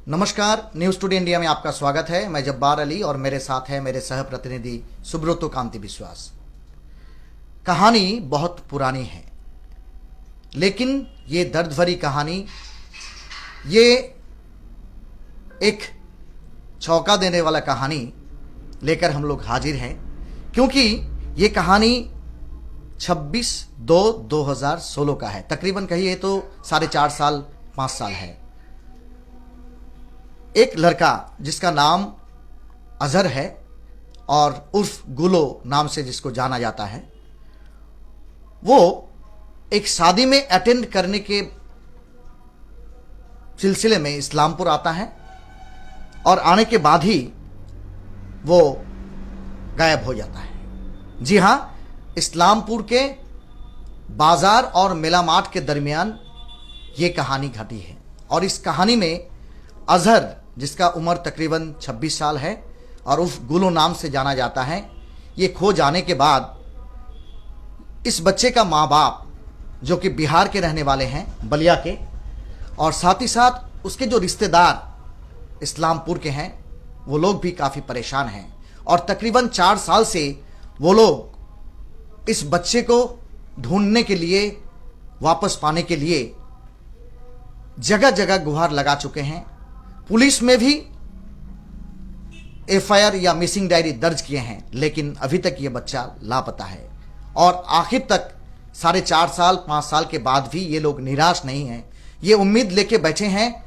नमस्कार, news today India में आपका स्वागत है। मैं जब्बार अली और मेरे साथ है मेरे सह प्रतिनिधि सुब्रतो कांति विश्वास। कहानी बहुत पुरानी है, लेकिन ये दर्द भरी कहानी, ये एक चौंका देने वाला कहानी लेकर हम लोग हाजिर हैं, क्योंकि ये कहानी 26/2/2016 का है। तकरीबन कहिए तो 4.5 साल 5 साल है। एक लड़का जिसका नाम अजहर है और उर्फ गुलो नाम से जिसको जाना जाता है, वो एक शादी में अटेंड करने के सिलसिले में इस्लामपुर आता है और आने के बाद ही वो गायब हो जाता है। जी हाँ, इस्लामपुर के बाजार और मेला मार्ट के दरमियान ये कहानी घटी है। और इस कहानी में अजहर, जिसका उम्र तकरीबन 26 साल है और उस गुलो नाम से जाना जाता है, ये खो जाने के बाद इस बच्चे का माँ बाप, जो कि बिहार के रहने वाले हैं, बलिया के, और साथ ही साथ उसके जो रिश्तेदार इस्लामपुर के हैं, वो लोग भी काफ़ी परेशान हैं। और तकरीबन 4 साल से वो लोग इस बच्चे को ढूंढने के लिए, वापस पाने के लिए जगह जगह गुहार लगा चुके हैं। पुलिस में भी एफआईआर या मिसिंग डायरी दर्ज किए हैं, लेकिन अभी तक ये बच्चा लापता है। और आखिर तक 4.5 साल 5 साल के बाद भी ये लोग निराश नहीं हैं। ये उम्मीद लेके बैठे हैं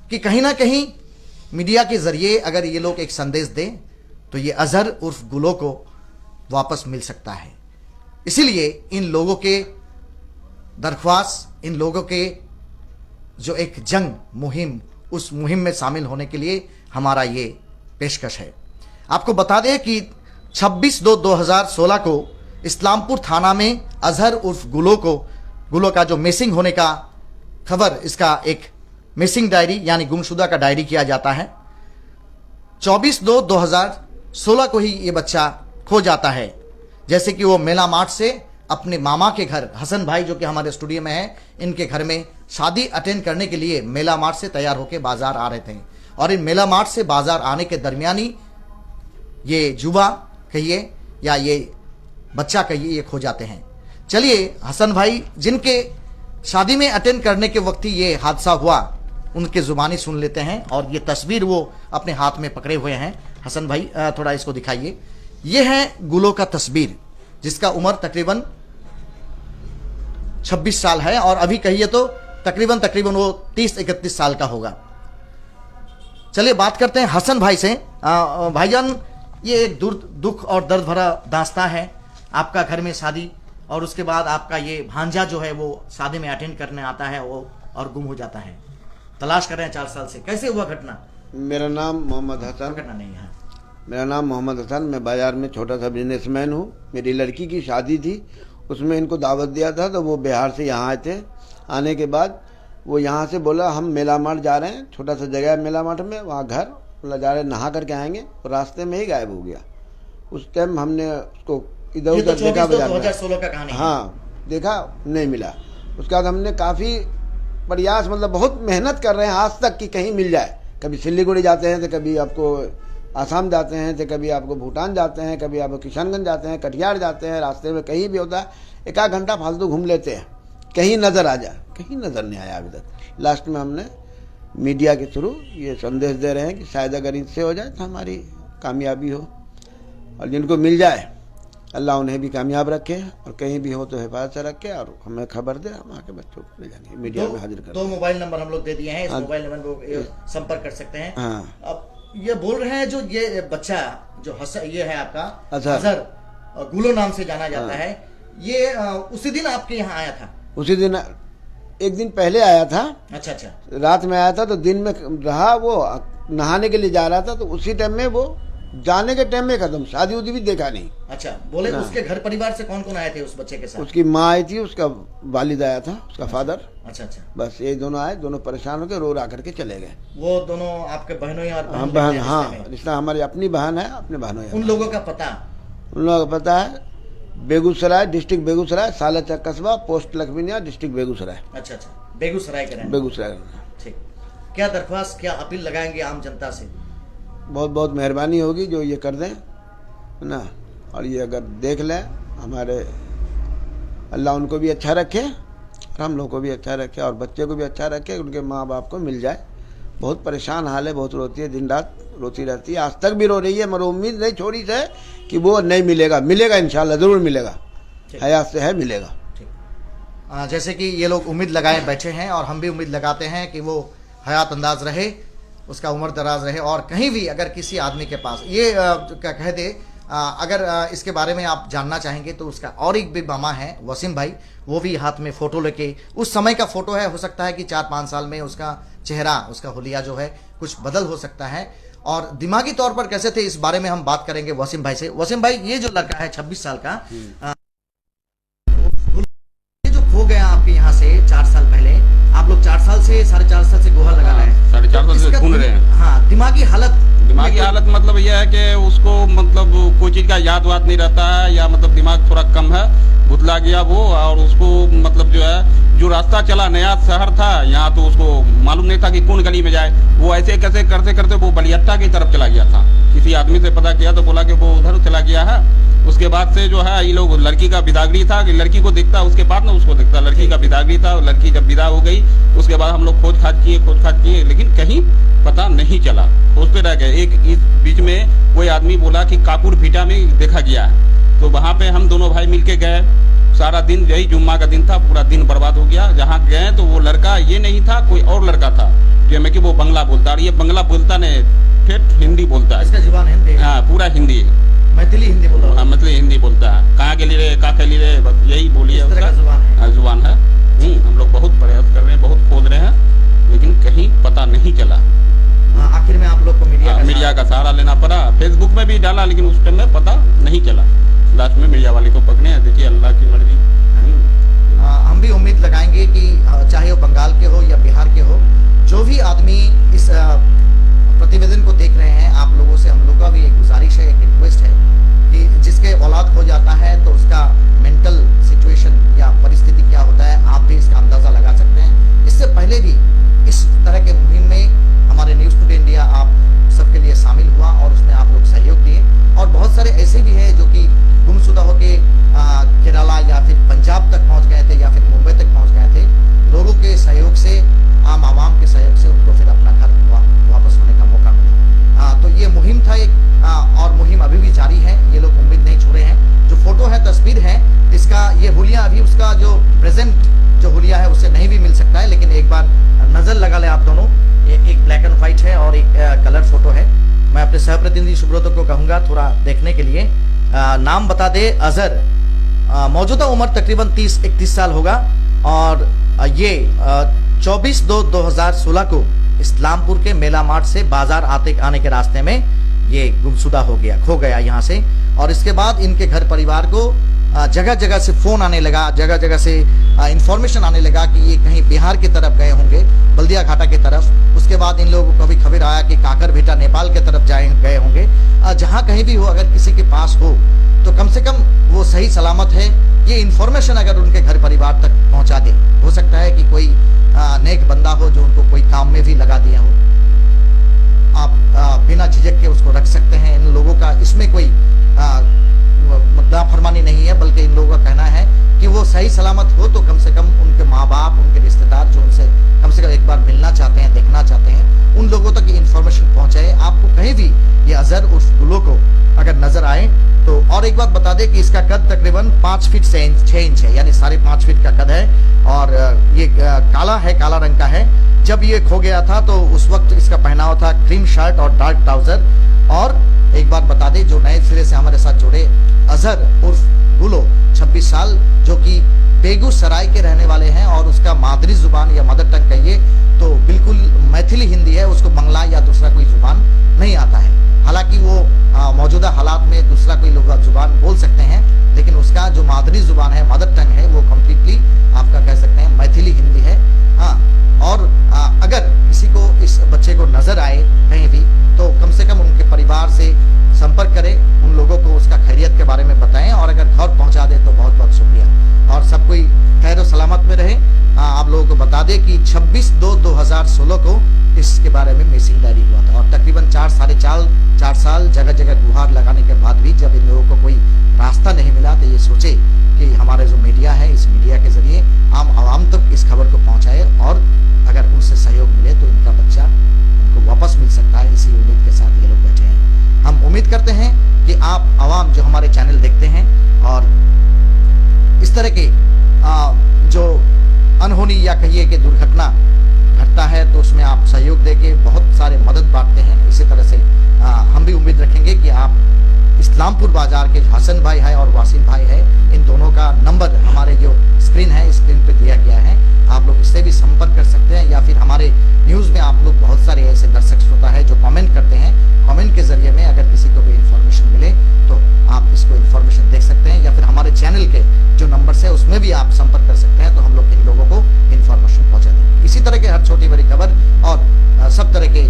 कि कहीं ना कहीं मीडिया के जरिए अगर ये लोग एक संदेश दें तो ये अजहर उर्फ गुलो को वापस मिल सकता है। इसीलिए इन लोगों के दरख्वास्त, इन लोगों के जो एक जंग मुहिम, उस मुहिम में शामिल होने के लिए हमारा ये पेशकश है। आपको बता दें कि 26/2/2016 को इस्लामपुर थाना में अजहर उर्फ गुलो का जो मिसिंग होने का खबर, इसका एक मिसिंग डायरी यानी गुमशुदा का डायरी किया जाता है। 24/2/2016 को ही ये बच्चा खो जाता है। जैसे कि वो मेला मार्ट से अपने मामा के घर, हसन भाई जो कि हमारे स्टूडियो में है, इनके घर में शादी अटेंड करने के लिए मेला मार्ट से तैयार होकर बाजार आ रहे थे। और इन मेला मार्ट से बाजार आने के दरमियान ही ये युवा कहिए या ये बच्चा कहिए, ये खो जाते हैं। चलिए, हसन भाई जिनके शादी में अटेंड करने के वक्त ही ये हादसा हुआ, उनके जुबानी सुन लेते हैं। और ये तस्वीर वो अपने हाथ में पकड़े हुए हैं। हसन भाई थोड़ा इसको दिखाइए। ये है गुलो का तस्वीर, जिसका उम्र तकरीबन 26 साल है और अभी कहिए तो तकरीबन वो 30-31 साल का होगा। चलिए बात करते हैं हसन भाई से। भाईजान, ये एक दुख और दर्द भरा दास्तां है। आपका घर में शादी और उसके बाद आपका ये भांजा जो है वो शादी में अटेंड करने आता है वो और गुम हो जाता है। तलाश कर रहे हैं 4 साल से। कैसे हुआ घटना? मेरा नाम मोहम्मद हसन। घटना नहीं है। मेरा नाम मोहम्मद हसन। मैं बाजार में छोटा सा बिजनेसमैन हूँ। मेरी लड़की की शादी थी, उसमें इनको दावत दिया था, तो वो बिहार से यहाँ आए थे। आने के बाद वो यहाँ से बोला हम मेला मार्ट जा रहे हैं, छोटा सा जगह है मेला मार्ट में, वहाँ घर, बोला जा रहे नहा करके आएंगे, और रास्ते में ही गायब हो गया। उस टाइम हमने उसको इधर उधर देखा, 2016 का कहानी। हाँ, देखा, नहीं मिला। उसके बाद हमने काफ़ी प्रयास, मतलब बहुत मेहनत कर रहे हैं आज तक कि कहीं मिल जाए। कभी सिलीगुड़ी जाते हैं, तो कभी आपको आसाम जाते हैं, तो कभी आपको भूटान जाते हैं, कभी आप किशनगंज जाते हैं, कटिहार जाते हैं, रास्ते में कहीं भी होता है, 1 घंटा फालतू घूम लेते हैं, कहीं नज़र आ जाए। कहीं नज़र नहीं आया अभी तक। लास्ट में हमने मीडिया के थ्रू ये संदेश दे रहे हैं कि शायद अगर इससे हो जाए तो हमारी कामयाबी हो, और जिनको मिल जाए अल्लाह उन्हें भी कामयाब रखे, और कहीं भी हो तो हिफाजत से रखे, और हमें खबर दे, हम आके बच्चों को ले जाएंगे, मीडिया में हाजिर कर। 2 मोबाइल नंबर हम लोग दे दिए हैं, इस मोबाइल नंबर को संपर्क कर सकते हैं। हाँ। अब ये बोल रहे हैं जो ये बच्चा जो ये है आपका अजहर गुलो नाम से जाना जाता है, ये उसी दिन आपके यहाँ आया था? उसी दिन, 1 दिन पहले आया था। अच्छा, रात में आया था, तो दिन में रहा, वो नहाने के लिए जा रहा था, तो उसी टाइम में वो जाने के टाइम में खत्म। शादी उदी भी देखा नहीं। अच्छा, बोले उसके घर परिवार से कौन कौन आए थे उस बच्चे के साथ? उसकी माँ आई थी, उसका वालिद आया था, उसका फादर। अच्छा, बस ये दोनों आए, दोनों परेशान होकर रो रा करके चले गए। वो दोनों आपके बहनोई और बहन, हाँ, रिश्ता हमारी अपनी बहन है, अपने बहनोई। उन लोगों का पता? उन लोगों का पता है, बेगूसराय, डिस्ट्रिक्ट बेगूसराय, सालाचक कस्बा, पोस्ट लखमीनिया, डिस्ट्रिक्ट बेगूसराय। अच्छा, बेगूसराय के रहने। बेगूसराय। ठीक। क्या दरख्वास्त, क्या अपील लगाएंगे आम जनता से? बहुत बहुत मेहरबानी होगी जो ये कर दें, है ना। और ये अगर देख लें, हमारे अल्लाह उनको भी अच्छा रखे और हम लोग को भी अच्छा रखे और बच्चे को भी अच्छा रखे, उनके माँ बाप को मिल जाए। बहुत परेशान हाल है, बहुत रोती है, दिन रात रोती रहती है, आज तक भी रो रही है, मगर उम्मीद नहीं छोड़ी से कि वो नहीं मिलेगा। मिलेगा इंशाल्लाह, ज़रूर मिलेगा, हयात से है, मिलेगा। जैसे कि ये लोग उम्मीद लगाए बैठे हैं और हम भी उम्मीद लगाते हैं कि वो हयात अंदाज रहे, उसका उम्र दराज रहे। और कहीं भी अगर किसी आदमी के पास ये क्या कह दे, अगर इसके बारे में आप जानना चाहेंगे तो उसका और एक भी मामा है वसीम भाई, वो भी हाथ में फ़ोटो लेके, उस समय का फ़ोटो है, हो सकता है कि 4-5 साल में उसका चेहरा, उसका हुलिया जो है कुछ बदल हो सकता है और दिमागी तौर पर कैसे थे, इस बारे में हम बात करेंगे वसीम भाई से। वसीम भाई, ये जो लड़का है 26 साल का, ये जो खो गया आपके यहाँ से 4 साल पहले, आप लोग 4 साल से 4.5 साल से गोहा लगा रहे हैं, 4.5 साल से ढूंढ रहे हैं। हाँ, दिमागी हालत मतलब यह है कि उसको मतलब कोई चीज का याद वाद नहीं रहता है, या मतलब दिमाग थोड़ा कम है, भुतला गया वो। और उसको मतलब जो है, जो रास्ता चला, नया शहर था यहाँ, तो उसको मालूम नहीं था कि कौन गली में जाए। वो ऐसे कैसे करते करते वो बलियट्टा की तरफ चला गया था। किसी आदमी से पता किया तो बोला कि वो उधर चला गया है। उसके बाद से जो है, ये लोग, लड़की का बिदागरी था कि लड़की को दिखता, उसके बाद ना उसको दिखता, लड़की का बिदागरी था। लड़की जब विदा हो गई, उसके बाद हम लोग खोज खाज किए, लेकिन कहीं पता नहीं चला, खोजते रह गए। एक इस बीच में कोई आदमी बोला कि कापुर भीटा में देखा गया है, तो वहाँ पे हम दोनों भाई मिलके गए। सारा दिन, यही जुम्मा का दिन था, पूरा दिन बर्बाद हो गया। जहाँ गए तो वो लड़का ये नहीं था, कोई और लड़का था, जो मैं कि वो बंगला बोलता, और ये बंगला बोलता नहीं, ठेठ हिंदी बोलता है। इसका जुबान हिंदी? हाँ, पूरा हिंदी है, मैथिली हिंदी बोल रहा है। हाँ, मैथिली हिंदी बोलता है। कहाँ के लिए, का के लिए, बस यही बोलिए, उसका जुबान है। हम लोग बहुत प्रयास कर रहे हैं, बहुत खोज रहे हैं, लेकिन कहीं पता नहीं चला। आखिर में आप लोग को मीडिया का सहारा लेना पड़ा। फेसबुक में भी डाला, लेकिन उस टाइम में पता नहीं चला। लास्ट में मीडिया वाले को पकड़े हैं। देखिए, अल्लाह की मर्जी। हम भी उम्मीद लगाएंगे कि चाहे वो बंगाल के हो या बिहार के हो, जो भी आदमी इस प्रतिवेदन को देख रहे हैं, आप लोगों से हम लोग का भी एक गुजारिश है, एक रिक्वेस्ट है कि जिसके औलाद खो जाता है तो उसका मेंटल सिचुएशन या परिस्थिति क्या होता है, आप भी इसका अंदाजा लगा सकते हैं। इससे पहले भी इस तरह के मुहिम में हमारे न्यूज़ टुडे इंडिया आप सबके लिए शामिल हुआ और उसमें आप लोग सहयोग दिए। और बहुत सारे ऐसे भी हैं जो कि गुमशुदा होके केरला या फिर पंजाब तक पहुंच गए थे या फिर मुंबई तक पहुंच गए थे। लोगों के सहयोग से, आम आवाम के सहयोग से उनको फिर अपना घर वापस होने का मौका मिला। तो ये मुहिम था एक, और मुहिम अभी भी जारी है, ये लोग उम्मीद नहीं छोड़े हैं। जो फोटो है, तस्वीर है, इसका ये हुलिया अभी उसका जो प्रेजेंट जो हुलिया है उससे नहीं भी मिल सकता है, लेकिन एक बार नजर लगा ले आप दोनों। ये एक ब्लैक एंड व्हाइट है और एक कलर फोटो है। मैं अपने सहप्रतिनिधि सुब्रत को कहूंगा थोड़ा देखने के लिए। नाम बता दे, अजहर, मौजूदा उम्र तकरीबन 30-31 साल होगा और ये 24/2/2016 को इस्लामपुर के मेला मार्ट से बाजार आने के रास्ते में ये गुमशुदा हो गया, खो गया यहाँ से। और इसके बाद इनके घर परिवार को जगह जगह से फोन आने लगा, जगह जगह से इंफॉर्मेशन आने लगा कि ये कहीं बिहार की तरफ गए होंगे, बल्दिया घाटा की तरफ। उसके बाद इन लोगों को भी खबर आया कि काकर भेटा नेपाल की तरफ गए होंगे। जहाँ कहीं भी हो, अगर किसी के पास हो तो कम से कम वो सही सलामत है, ये इंफॉर्मेशन अगर उनके घर परिवार तक पहुँचा दे। हो सकता है कि कोई नेक बंदा हो जो उनको कोई काम में भी लगा दिया हो। आप बिना झिझक के उसको रख सकते हैं। इन लोगों का इसमें कोई लाफरमानी नहीं है, बल्कि इन लोगों का कहना है कि वो सही सलामत हो तो कम से कम उनके माँ बाप, उनके रिश्तेदार जो उनसे कम से कम एक बार मिलना चाहते हैं, देखना चाहते हैं, उन लोगों तक ये इन्फॉर्मेशन पहुंचाए। आपको कहीं भी ये अजहर उर्फ गुलो को अगर नजर आए तो। और एक बात बता दें कि इसका कद तकरीबन 5 फीट 6 इंच है, यानी 5.5 फीट का कद है और ये काला है, काला रंग का है। जब ये खो गया था तो उस वक्त इसका पहनावा था क्रीम शर्ट और डार्क ट्राउजर। और एक बात बता दें, जो नए सिरे से हमारे साथ जुड़े, अजहर उर्फ गुलो 26 साल, जो कि बेगूसराय के रहने वाले हैं और उसका मादरी जुबान या मदर टंग कहिए तो बिल्कुल मैथिली हिंदी है, उसको बंगला या दूसरा कोई जुबान नहीं आता है। हालांकि वो मौजूदा हालात में दूसरा कोई लोग जुबान बोल सकते हैं, लेकिन उसका जो मादरी जुबान है, मदर टंग है, वो कम्प्लीटली आपका कह सकते हैं मैथिली हिंदी है। हाँ, और अगर किसी को इस बच्चे को नजर आए कहीं भी तो कम से कम उनके परिवार से संपर्क करें, उन लोगों को उसका खैरियत के बारे में बताएं और अगर घर पहुंचा दे तो बहुत बहुत शुक्रिया। और सब कोई खैर सलामत में रहे। आप लोगों को बता दें कि 26/2/2016 को इसके बारे में मिसिंग डायरी हुआ था। और तकरीबन 4 साल जगह जगह गुहार लगाने के बाद भी जब इन लोगों को कोई रास्ता नहीं मिला तो ये सोचे कि हमारे जो मीडिया है, इस मीडिया के जरिए आम आवाम तक इस खबर को पहुंचाए और अगर उनसे सहयोग मिले तो इनका बच्चा उनको वापस मिल सकता है। इसी उम्मीद के साथ ये लोग बैठे हैं। हम उम्मीद करते हैं कि आप आवाम जो हमारे चैनल देखते हैं और इस तरह के जो अनहोनी या कहिए कि दुर्घटना घटता है तो उसमें आप सहयोग देके बहुत सारे मदद बांटते हैं। इसी तरह से हम भी उम्मीद रखेंगे कि आप इस्लामपुर बाजार के जो हसन भाई है और वासिम भाई है, इन दोनों का नंबर हमारे जो स्क्रीन पे दिया गया है, आप लोग इससे भी संपर्क कर सकते हैं। या फिर हमारे न्यूज में आप लोग बहुत सारे ऐसे दर्शक श्रोता है जो कमेंट करते हैं, कमेंट के जरिए में अगर किसी को भी इंफॉर्मेशन मिले तो आप इसको इंफॉर्मेशन देख सकते हैं। या फिर हमारे चैनल के जो नंबर है उसमें भी आप संपर्क कर सकते हैं, तो हम लोग इन लोगों को इंफॉर्मेशन पहुंचा देंगे। इसी तरह के हर छोटी बड़ी खबर और सब तरह के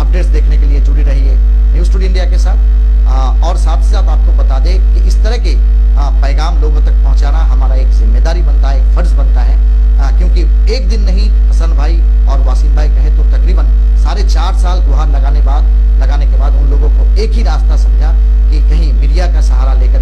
अपडेट्स देखने के लिए जुड़ी रहिए न्यूज टुडे इंडिया के साथ। और साथ ही साथ आपको बता दें कि इस तरह के पैगाम लोगों तक पहुंचाना हमारा एक जिम्मेदारी बनता है, एक फर्ज बनता है, क्योंकि एक दिन नहीं, हसन भाई और वासिम भाई कहे तो तकरीबन 4.5 साल गुहार लगाने के बाद उन लोगों को एक ही रास्ता समझा कि कहीं मीडिया का सहारा लेकर